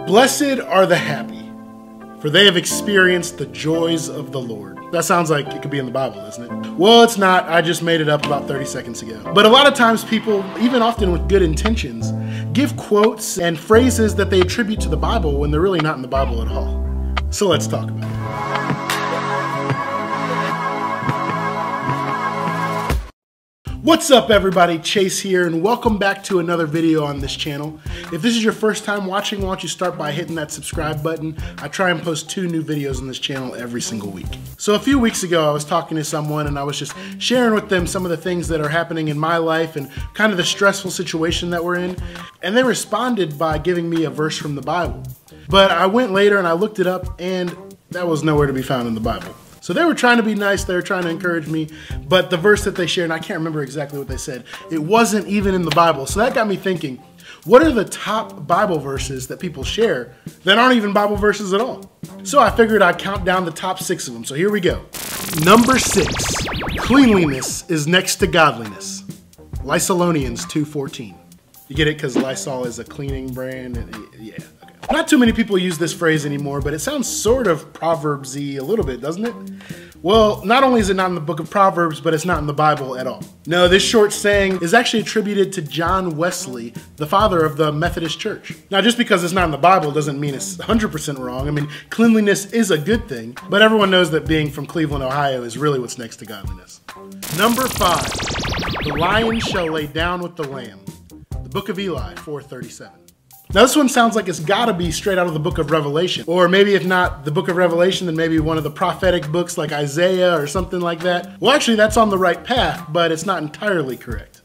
Blessed are the happy, for they have experienced the joys of the Lord. That sounds like it could be in the Bible, doesn't it? Well, it's not. I just made it up about 30 seconds ago. But a lot of times people, even often with good intentions, give quotes and phrases that they attribute to the Bible when they're really not in the Bible at all. So let's talk about it. What's up everybody, Chase here, and welcome back to another video on this channel. If this is your first time watching, why don't you start by hitting that subscribe button. I try and post 2 new videos on this channel every single week. So a few weeks ago I was talking to someone and I was just sharing with them some of the things that are happening in my life and kind of the stressful situation that we're in. And they responded by giving me a verse from the Bible. But I went later and I looked it up and that was nowhere to be found in the Bible. So they were trying to be nice, they were trying to encourage me, but the verse that they shared, and I can't remember exactly what they said, it wasn't even in the Bible. So that got me thinking, what are the top Bible verses that people share that aren't even Bible verses at all? So I figured I'd count down the top 6 of them. So here we go. Number 6, cleanliness is next to godliness. Lysolonians 2:14. You get it because Lysol is a cleaning brand? Yeah. Not too many people use this phrase anymore, but it sounds sort of Proverbs-y a little bit, doesn't it? Well, not only is it not in the book of Proverbs, but it's not in the Bible at all. No, this short saying is actually attributed to John Wesley, the father of the Methodist Church. Now, just because it's not in the Bible doesn't mean it's 100% wrong. I mean, cleanliness is a good thing, but everyone knows that being from Cleveland, Ohio is really what's next to godliness. Number 5, the lion shall lay down with the lamb. The book of Eli 4:37. Now this one sounds like it's gotta be straight out of the book of Revelation. Or maybe if not the book of Revelation, then maybe one of the prophetic books like Isaiah or something like that. Well, actually that's on the right path, but it's not entirely correct.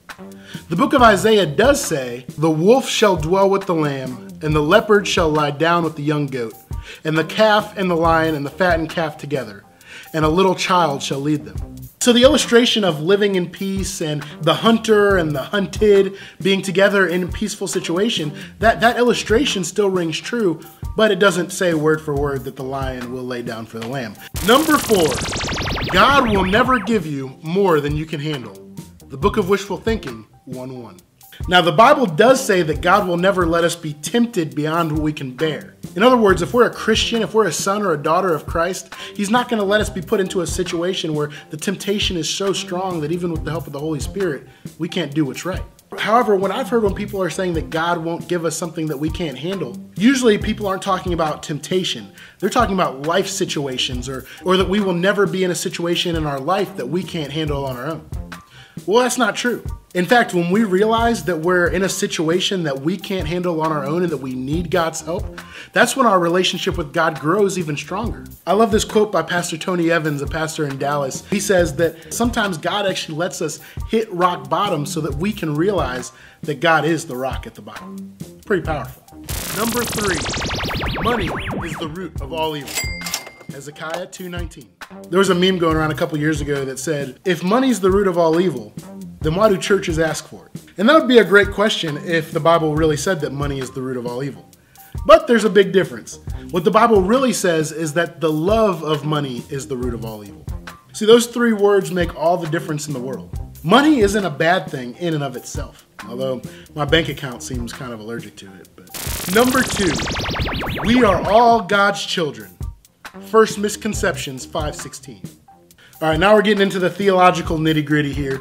The book of Isaiah does say, the wolf shall dwell with the lamb, and the leopard shall lie down with the young goat, and the calf and the lion and the fattened calf together, and a little child shall lead them. So the illustration of living in peace and the hunter and the hunted being together in a peaceful situation, that illustration still rings true, but it doesn't say word for word that the lion will lay down for the lamb. Number 4, God will never give you more than you can handle. The book of Wishful Thinking 1:1. Now the Bible does say that God will never let us be tempted beyond what we can bear. In other words, if we're a Christian, if we're a son or a daughter of Christ, He's not going to let us be put into a situation where the temptation is so strong that even with the help of the Holy Spirit, we can't do what's right. However, when I've heard when people are saying that God won't give us something that we can't handle, usually people aren't talking about temptation. They're talking about life situations or that we will never be in a situation in our life that we can't handle on our own. Well, that's not true. In fact, when we realize that we're in a situation that we can't handle on our own and that we need God's help, that's when our relationship with God grows even stronger. I love this quote by Pastor Tony Evans, a pastor in Dallas. He says that sometimes God actually lets us hit rock bottom so that we can realize that God is the rock at the bottom. Pretty powerful. Number 3, money is the root of all evil. Hezekiah 2:19. There was a meme going around a couple years ago that said, if money's the root of all evil, then why do churches ask for it? And that would be a great question if the Bible really said that money is the root of all evil. But there's a big difference. What the Bible really says is that the love of money is the root of all evil. See, those 3 words make all the difference in the world. Money isn't a bad thing in and of itself, although my bank account seems kind of allergic to it. But. Number 2, we are all God's children. First Misconceptions 5:16. All right, now we're getting into the theological nitty-gritty here.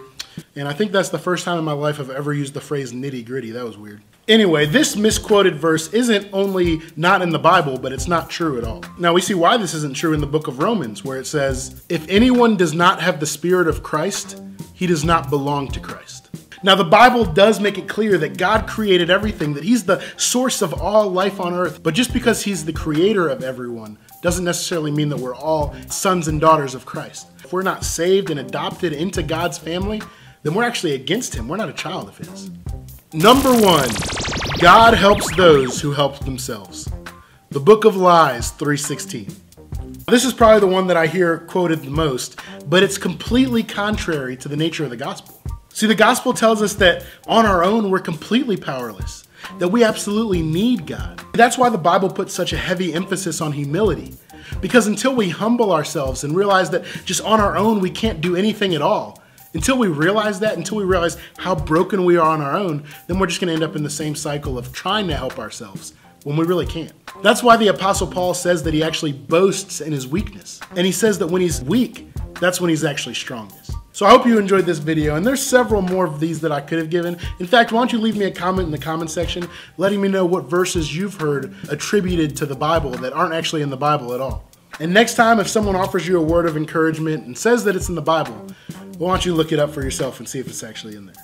And I think that's the first time in my life I've ever used the phrase nitty-gritty. That was weird. Anyway, this misquoted verse isn't only not in the Bible, but it's not true at all. Now we see why this isn't true in the book of Romans, where it says, if anyone does not have the Spirit of Christ, he does not belong to Christ. Now the Bible does make it clear that God created everything, that He's the source of all life on earth. But just because He's the creator of everyone doesn't necessarily mean that we're all sons and daughters of Christ. If we're not saved and adopted into God's family, then we're actually against Him. We're not a child of His. Number 1, God helps those who help themselves. The book of Lies 3:16. This is probably the one that I hear quoted the most, but it's completely contrary to the nature of the gospel. See, the gospel tells us that on our own, we're completely powerless, that we absolutely need God. That's why the Bible puts such a heavy emphasis on humility, because until we humble ourselves and realize that just on our own, we can't do anything at all, until we realize that, until we realize how broken we are on our own, then we're just gonna end up in the same cycle of trying to help ourselves when we really can't. That's why the Apostle Paul says that he actually boasts in his weakness. And he says that when he's weak, that's when he's actually strongest. So I hope you enjoyed this video, and there's several more of these that I could have given. In fact, why don't you leave me a comment in the comment section letting me know what verses you've heard attributed to the Bible that aren't actually in the Bible at all. And next time, if someone offers you a word of encouragement and says that it's in the Bible, why don't you look it up for yourself and see if it's actually in there.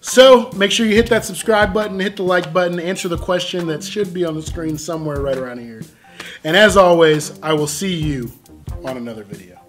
So make sure you hit that subscribe button, hit the like button, answer the question that should be on the screen somewhere right around here. And as always, I will see you on another video.